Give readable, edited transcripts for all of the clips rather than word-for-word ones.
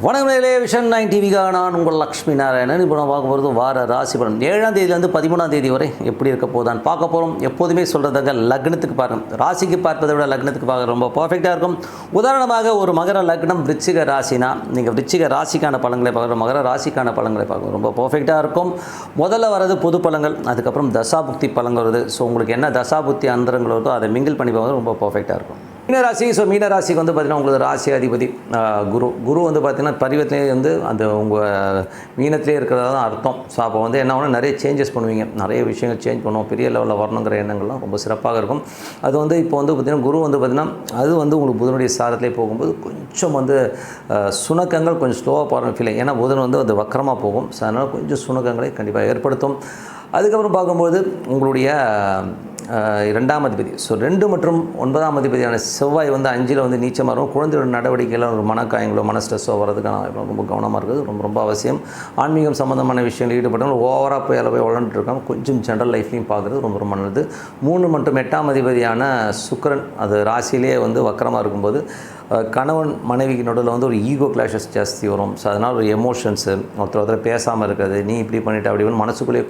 வணக்கம் நேயர்களே, விஷன் 9 டிவிக்காக நான் உங்கள் லக்ஷ்மி நாராயணன். இப்போ நான் பார்க்க போகிறது வார ராசி பலன் 7ஆம் தேதியிலேருந்து 13ஆம் தேதி வரை எப்படி இருக்க போதான்னு பார்க்க போகிறோம். எப்போதுமே சொல்கிறதாங்க, லக்னத்துக்கு பாருங்கள். ராசிக்கு பார்ப்பதை விட லக்னத்துக்கு பார்க்க ரொம்ப பர்ஃபெக்டாக இருக்கும். உதாரணமாக ஒரு மகர லக்னம் விருச்சிக ராசினா நீங்கள் விருச்சிக ராசிக்கான பலன்களை பார்க்குற மகர ராசிக்கான பலன்களை பார்க்க ரொம்ப பர்ஃபெக்டாக இருக்கும். முதல்ல வரது பொது பலன்கள், அதுக்கப்புறம் தசாபுக்தி பலன் வருது. ஸோ உங்களுக்கு என்ன தசாபுக்தி அந்தரங்கள் வருதோ அதை மிங்கிள் பண்ணி பார்க்குறது ரொம்ப பர்ஃபெக்டாக இருக்கும். மீனராசி. ஸோ மீனராசிக்கு வந்து பார்த்திங்கன்னா உங்களுக்கு ராசி அதிபதி குரு வந்து பார்த்திங்கன்னா பரிவத்திலே வந்து அந்த உங்கள் மீனத்திலே இருக்கிறதா தான் அர்த்தம். ஸோ அப்போ வந்து என்ன ஆகுனா நிறைய சேஞ்சஸ் பண்ணுவீங்க, நிறைய விஷயங்கள் சேஞ்ச் பண்ணுவோம், பெரிய லெவலில் வரணுங்கிற எண்ணங்கள்லாம் ரொம்ப சிறப்பாக இருக்கும். அது வந்து இப்போ வந்து பார்த்திங்கன்னா குரு வந்து பார்த்திங்கன்னா அது வந்து உங்களுக்கு புதனுடைய சாரத்திலே போகும்போது கொஞ்சம் வந்து சுணக்கங்கள் கொஞ்சம் ஸ்லோவாக போகிற ஃபீலிங். ஏன்னா புதன் வந்து அது வக்கரமாக போகும். ஸோ அதனால் கொஞ்சம் சுணக்கங்களை கண்டிப்பாக ஏற்படுத்தும். அதுக்கப்புறம் பார்க்கும்போது உங்களுடைய 2ஆம் அதிபதி, ஸோ 2 மற்றும் 9ஆம் அதிபதியான செவ்வாய் வந்து 5ல் வந்து நீச்சமாக இருக்கும். குழந்தையோட நடவடிக்கையில் ஒரு மனக்காயங்களோ மன ஸ்ட்ரெஸ்ஸோ வரதுக்கான ரொம்ப கவனமாக இருக்குது, ரொம்ப அவசியம். ஆன்மீகம் சம்மந்தமான விஷயங்கள் ஈடுபட்டவங்க ஓவராக போய் அதில் போய் வளர்ந்துட்டுருக்காங்க. கொஞ்சம் ஜென்ரல் லைஃப்லையும் பார்க்குறது ரொம்ப நல்லது. 3 மற்றும் 8ஆம் அதிபதியான சுக்கிரன் அது ராசியிலே வந்து வக்கரமாக இருக்கும்போது கணவன் மனைவிக்கு நடுவில் வந்து ஒரு ஈகோ கிளாஷஸ் ஜாஸ்தி வரும். ஸோ அதனால் ஒரு எமோஷன்ஸு, ஒருத்தர் பேசாமல் இருக்கிறது, நீ இப்படி பண்ணிவிட்டு அப்படி மனசுக்குள்ளேயே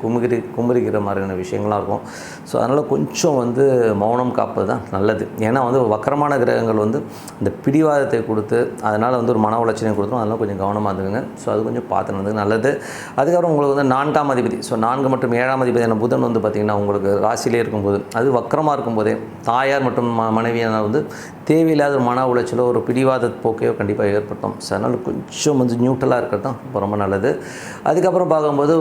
குமுறிக்கிற மாதிரியான விஷயங்கள்லாம் இருக்கும். ஸோ அதனால் கொஞ்சம் வந்து மௌனம் காப்பது தான் நல்லது. ஏன்னா வந்து வக்கரமான கிரகங்கள் வந்து இந்த பிடிவாதத்தை கொடுத்து அதனால் வந்து ஒரு மன உளைச்சலையும் கொடுத்துரும். அதெல்லாம் கொஞ்சம் கவனமாக இருந்துங்க. ஸோ அது கொஞ்சம் பார்த்து நடந்துங்க, நல்லது. அதுக்கப்புறம் உங்களுக்கு வந்து 4ஆம் அதிபதி, ஸோ 4 மற்றும் 7ஆம் அதிபதியான புதன் வந்து பார்த்திங்கன்னா உங்களுக்கு ராசியிலே இருக்கும்போது அது வக்கரமாக இருக்கும்போதே தாயார் மற்றும் மனைவியான வந்து தேவையில்லாத மன உளைச்சலோ ஒரு பிடிவாத போக்கையோ கண்டிப்பாக ஏற்படுத்தும். ஸோ அதனால் கொஞ்சம் வந்து நியூட்ரலாக இருக்கிறது தான் ரொம்ப நல்லது. அதுக்கப்புறம் பார்க்கும்போது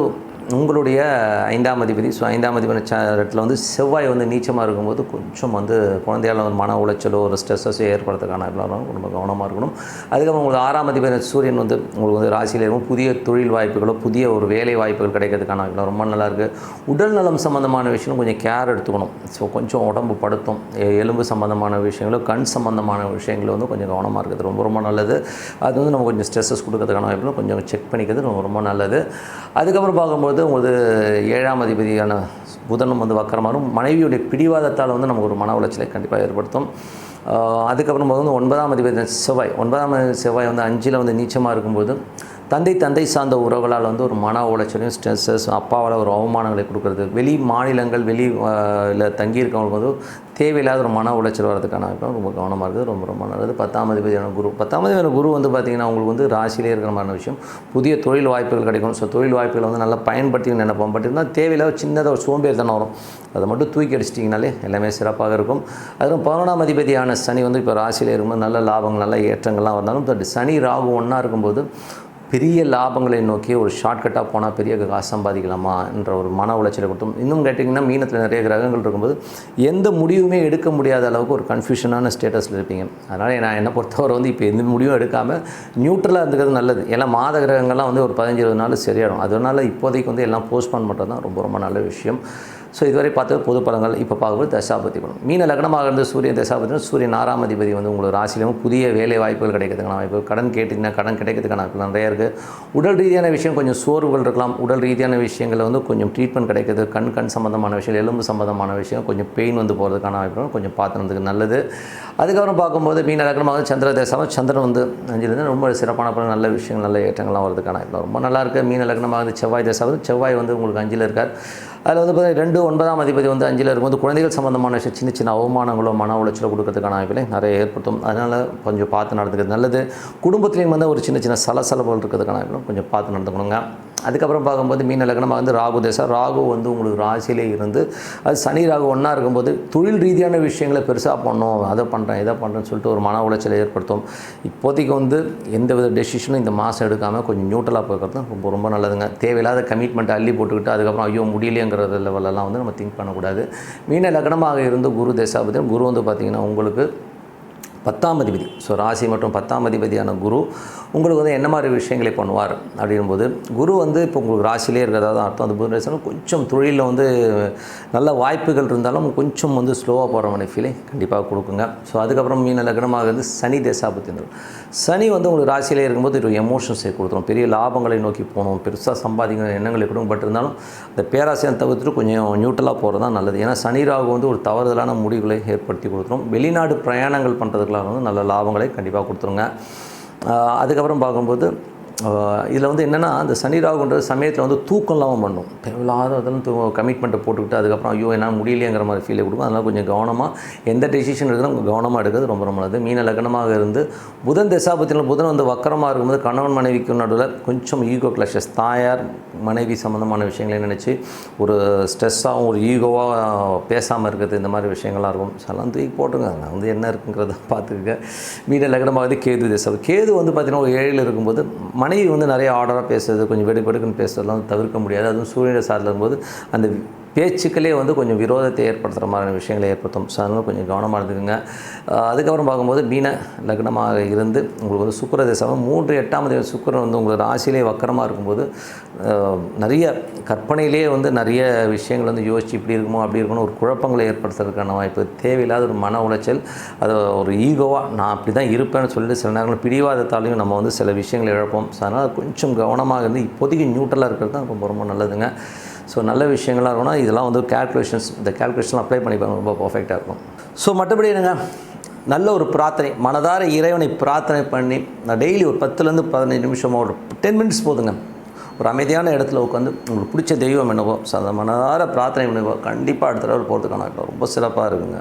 உங்களுடைய 5ஆம் அதிபதி, ஸோ 5ஆம் அதிபதி இடத்துல வந்து செவ்வாய் வந்து நீச்சமாக இருக்கும்போது கொஞ்சம் வந்து குழந்தையால் வந்து மன உளைச்சலோ ஒரு ஸ்ட்ரெஸ்ஸஸோ ஏற்படுறதுக்கான ரொம்ப கவனமாக இருக்கணும். அதுக்கப்புறம் உங்களுக்கு 6ஆம் அதிபதி சூரியன் வந்து உங்களுக்கு வந்து ராசியில் இருக்கும். புதிய தொழில் வாய்ப்புகளோ புதிய ஒரு வேலை வாய்ப்புகள் கிடைக்கிறதுக்கான ரொம்ப நல்லாயிருக்கு. உடல் நலம் சம்மந்தமான விஷயம் கொஞ்சம் கேர் எடுத்துக்கணும். ஸோ கொஞ்சம் உடம்பு படுத்தும், எலும்பு சம்மந்தமான விஷயங்களோ கண் சம்மந்தமான விஷயங்களோ வந்து கொஞ்சம் கவனமாக இருக்குது, ரொம்ப நல்லது. அது வந்து நம்ம கொஞ்சம் ஸ்ட்ரெஸ்ஸஸ் கொடுக்கறதுக்கான வாய்ப்புகளும் கொஞ்சம் செக் பண்ணிக்கிறது ரொம்ப நல்லது. அதுக்கப்புறம் பார்க்கும்போது உங்களுக்கு 7ஆம் அதிபதியான புதனும் வந்து வக்கரமாகும். மனைவியுடைய பிடிவாதத்தால் வந்து நமக்கு ஒரு மன உளைச்சலை கண்டிப்பாக ஏற்படுத்தும். அதுக்கப்புறம் வந்து 9ஆம் அதிபதி செவ்வாய், 9ஆம் செவ்வாய் வந்து 5ல் வந்து நீச்சமாக இருக்கும்போது தந்தை சார்ந்த உறவுகளால் வந்து ஒரு மன உளைச்சலையும் ஸ்ட்ரெஸ்ஸஸ், அப்பாவால் ஒரு அவமானங்களை கொடுக்குறது, வெளி மாநிலங்கள் இல்லை தங்கியிருக்கவங்களுக்கு வந்து தேவையில்லாத ஒரு மன உளைச்சல் வரதுக்கான ரொம்ப கவனமாக இருக்குது, ரொம்ப நல்லது. 10ஆம் அதிபதியான குரு வந்து பார்த்திங்கன்னா உங்களுக்கு வந்து ராசியிலே இருக்கிற மாதிரியான விஷயம், புதிய தொழில் வாய்ப்புகள் கிடைக்கும். ஸோ தொழில் வாய்ப்புகளை வந்து நல்லா பயன்படுத்தி நினைப்போம். பட் இருந்தால் தேவையில்லாத சின்னதாக ஒரு சோம்பேறி தானே வரும், அதை மட்டும் தூக்கி அடிச்சிட்டிங்கனாலே எல்லாமே சிறப்பாக இருக்கும். அதுவும் 11ஆம் அதிபதியான சனி வந்து இப்போ ராசியிலே இருக்கும்போது நல்ல லாபங்கள் நல்ல ஏற்றங்கள்லாம் வந்தாலும் சனி ராகு ஒன்றா இருக்கும்போது பெரிய லாபங்களை நோக்கி ஒரு ஷார்ட்கட்டாக போனால் பெரிய காசு சம்பாதிக்கலாமா என்ற ஒரு மன உளைச்சலை கொடுத்தோம். இன்னும் கேட்டிங்கன்னா மீனத்தில் நிறைய கிரகங்கள் இருக்கும்போது எந்த முடிவுமே எடுக்க முடியாத அளவுக்கு ஒரு கன்ஃபியூஷனான ஸ்டேட்டஸில் இருப்பீங்க. அதனால் நான் என்னை பொறுத்தவரை வந்து இப்போ எந்த முடிவும் எடுக்காமல் நியூட்ரலாக இருந்துக்கிறது நல்லது. ஏன்னா மாத கிரகங்கள்லாம் வந்து ஒரு 15-20 நாள் சரியாயிடும். அதனால் இப்போதைக்கு வந்து எல்லாம் போஸ்ட்பான் பண்ணுறது தான் ரொம்ப நல்ல விஷயம். ஸோ இதுவரை பார்த்தது பொது பலன்கள். இப்போ பார்க்கும்போது தசாபதி பலம். மீன லக்னமாக இருந்து சூரியன் தசாபதி, சூரியன் 6ஆம் அதிபதி வந்து உங்களுக்கு ராசியிலும் புதிய வேலை வாய்ப்புகள் கிடைக்கிறதுக்கான வாய்ப்பு, கடன் கேட்டிங்கன்னா கடன் கிடைக்கிறதுக்கான வாய்ப்பு நிறையா இருக்குது. உடல் ரீதியான விஷயம் கொஞ்சம் சோர்வுகள் இருக்கலாம். உடல் ரீதியான விஷயங்களில் வந்து கொஞ்சம் ட்ரீட்மெண்ட் கிடைக்கிறது, கண் சம்மந்தமான விஷயம், எலும்பு சம்மந்தமான விஷயம் கொஞ்சம் பெயின் வந்து போகிறதுக்கான வாய்ப்பு கொஞ்சம் பார்த்துனதுக்கு நல்லது. அதுக்கப்புறம் பார்க்கும்போது மீன லக்னமாக சந்திர தேசம், சந்திரன் வந்து 5லேருந்து ரொம்ப சிறப்பான பல நல்ல விஷயங்கள் நல்ல ஏற்றங்கள்லாம் வரதுக்கான வாய்ப்பு ரொம்ப நல்லாயிருக்கு. மீன லக்னமாக வந்து செவ்வாய் தேசம், செவ்வாய் வந்து உங்களுக்கு 5ல் இருக்கார். அதில் வந்து பார்த்தீங்கன்னா 9ஆம் அதிபதி வந்து 5ல் இருக்கும்போது குழந்தைகள் சம்மந்தமான விஷயம் சின்ன அவமானங்களோ மன உளைச்சலோ கொடுக்கறதுக்கான வாய்ப்புகளை நிறைய ஏற்படுத்தும். அதனால் கொஞ்சம் பார்த்து நடந்துக்கிறது நல்லது. குடும்பத்துலேயும் வந்து ஒரு சின்ன சலசலப்புகள் இருக்கிறதுக்கான வாய்ப்புகளும் கொஞ்சம் பார்த்து நடந்துக்கணுங்க. அதுக்கப்புறம் பார்க்கும்போது மீன லக்னமாக வந்து ராகு தேசம், ராகு வந்து உங்களுக்கு ராசியிலே இருந்து அது சனி ராகு ஒன்றா இருக்கும்போது தொழில் ரீதியான விஷயங்களை பெருசாக பண்ணணும், அதை பண்ணுறேன் இதை பண்ணுறேன்னு சொல்லிட்டு ஒரு மன உளைச்சலை ஏற்படுத்தும். இப்போதைக்கு வந்து எந்த வித டெசிஷனும் இந்த மாதம் எடுக்காமல் கொஞ்சம் நியூட்ரலாக போகிறது தான் ரொம்ப நல்லதுங்க. தேவையில்லாத கமிட்மெண்ட்டை அள்ளி போட்டுக்கிட்டு அதுக்கப்புறம் ஐயோ முடியலையேங்கிற லெவலெல்லாம் வந்து நம்ம திங்க் பண்ணக்கூடாது. மீன லக்னமாக இருந்து குரு தேசாபதி, குரு வந்து பார்த்திங்கன்னா உங்களுக்கு 10ஆம் அதிபதி, ஸோ ராசி மற்றும் 10ஆம் அதிபதியான குரு உங்களுக்கு வந்து என்ன மாதிரி விஷயங்களை பண்ணுவார் அப்படிங்கும்போது குரு வந்து இப்போ உங்களுக்கு ராசியிலே இருக்கிறதா தான் அர்த்தம். அது புதன் கொஞ்சம் தொழிலில் வந்து நல்ல வாய்ப்புகள் இருந்தாலும் கொஞ்சம் வந்து ஸ்லோவாக போகிற மாதிரி ஃபீலிங் கண்டிப்பாக கொடுக்குங்க. ஸோ அதுக்கப்புறம் மீன லக்னமாக வந்து சனி தேசாபதி, சனி வந்து உங்களுக்கு ராசியிலே இருக்கும்போது ஒரு எமோஷன்ஸை கொடுத்துரும், பெரிய லாபங்களை நோக்கி போகணும், பெருசாக சம்பாதிக்கிற எண்ணங்களை கொடுக்கும். பட் இருந்தாலும் இந்த பேராசையை தவிர்த்துட்டு கொஞ்சம் நியூட்ரலாக போகிறது தான் நல்லது. ஏன்னா சனி ராகு வந்து ஒரு தவறுதலான முடிவுகளை ஏற்படுத்தி கொடுத்துரும். வெளிநாடு பிரயாணங்கள் பண்ணுறதுக்கு வந்து நல்ல லாபங்களை கண்டிப்பாக கொடுத்துருங்க. அதுக்கப்புறம் பார்க்கும்போது இதில் வந்து என்னென்னா அந்த சனி ராகுன்ற சமயத்தில் வந்து தூக்கம் இல்லாமல் பண்ணும். தேவையில்லாத அதெல்லாம் கமிட்மெண்ட்டை போட்டுக்கிட்டு அதுக்கப்புறம் ஐயோ என்னால் முடியலையேங்கிற மாதிரி ஃபீலை கொடுக்கும். அதனால் கொஞ்சம் கவனமாக எந்த டெசிஷன் எடுக்கிறோம் கவனமாக எடுக்கிறது ரொம்ப ரொம்ப நல்லது. மீன லக்னமாக இருந்து புதன் தசாபத்தியில் புதன் வந்து வக்கரமாக இருக்கும்போது கணவன் மனைவிக்கு நடுவில் கொஞ்சம் ஈகோ கிளாஷஸ், தாயார் மனைவி சம்மந்தமான விஷயங்களை நினச்சி ஒரு ஸ்ட்ரெஸ்ஸாகவும் ஒரு ஈகோவாக பேசாமல் இருக்கிறது, இந்த மாதிரி விஷயங்கள்லாம் இருக்கும். அதெல்லாம் தூக்கி போட்டுங்க, நான் வந்து என்ன இருக்குங்கிறத பார்த்துக்க. மீன லக்னமாக வந்து கேது தசை. கேது வந்து பார்த்திங்கன்னா ஒரு 7 இருக்கும்போது மனைவி வந்து நிறைய ஆர்டராக பேசுறது, கொஞ்சம் வெடுக்குன்னு பேசுறதுலாம் தவிர்க்க முடியாது. அதுவும் சூரியனை சார்ந்த இருக்கும்போது அந்த பேச்சுக்களே வந்து கொஞ்சம் விரோதத்தை ஏற்படுத்துகிற மாதிரியான விஷயங்களை ஏற்படுத்தும். ஸோ அதனால் கொஞ்சம் கவனமாக இருந்துக்குங்க. அதுக்கப்புறம் பார்க்கும்போது மீன லக்னமாக இருந்து உங்களுக்கு வந்து சுக்கிர தசை 3 8ஆம் தேதி சுக்கிரன் வந்து உங்களுக்கு ராசியிலே வக்கரமாக இருக்கும்போது நிறைய கற்பனையிலேயே வந்து நிறைய விஷயங்கள் வந்து யோசித்து இப்படி இருக்குமோ அப்படி இருக்கணும் ஒரு குழப்பங்களை ஏற்படுத்துறதுக்கான வாய்ப்பு, தேவையில்லாத ஒரு மன உளைச்சல், அது ஒரு ஈகோவாக நான் அப்படி தான் இருப்பேன்னு சொல்லிட்டு சில நேரங்கள் பிடிவாதத்தாலையும் நம்ம வந்து சில விஷயங்களை இழப்போம். ஸோ அதனால் கொஞ்சம் கவனமாக இருந்து இப்போதைக்கு நியூட்ரலாக இருக்கிறது தான் ரொம்ப ரொம்ப நல்லதுங்க. ஸோ நல்ல விஷயங்களாக இருக்கணும். இதெல்லாம் வந்து இந்த கேல்குலேஷன் அப்ளை பண்ணிப்பாங்க, ரொம்ப பர்ஃபெக்டாக இருக்கும். ஸோ மற்றபடி என்னங்க, நல்ல ஒரு பிரார்த்தனை, மனதார இறைவனை பிரார்த்தனை பண்ணி நான் டெய்லி ஒரு 10லேருந்து 15 நிமிஷமாக ஒரு 10 மினிட்ஸ் போதுங்க, ஒரு அமைதியான இடத்துல உட்காந்து உங்களுக்கு பிடிச்ச தெய்வம் என்னவோ ஸோ அந்த மனதார பிரார்த்தனை பண்ணுவோ கண்டிப்பாக அடுத்த தடவை போகிறதுக்கான ரொம்ப சிறப்பாக இருக்குங்க.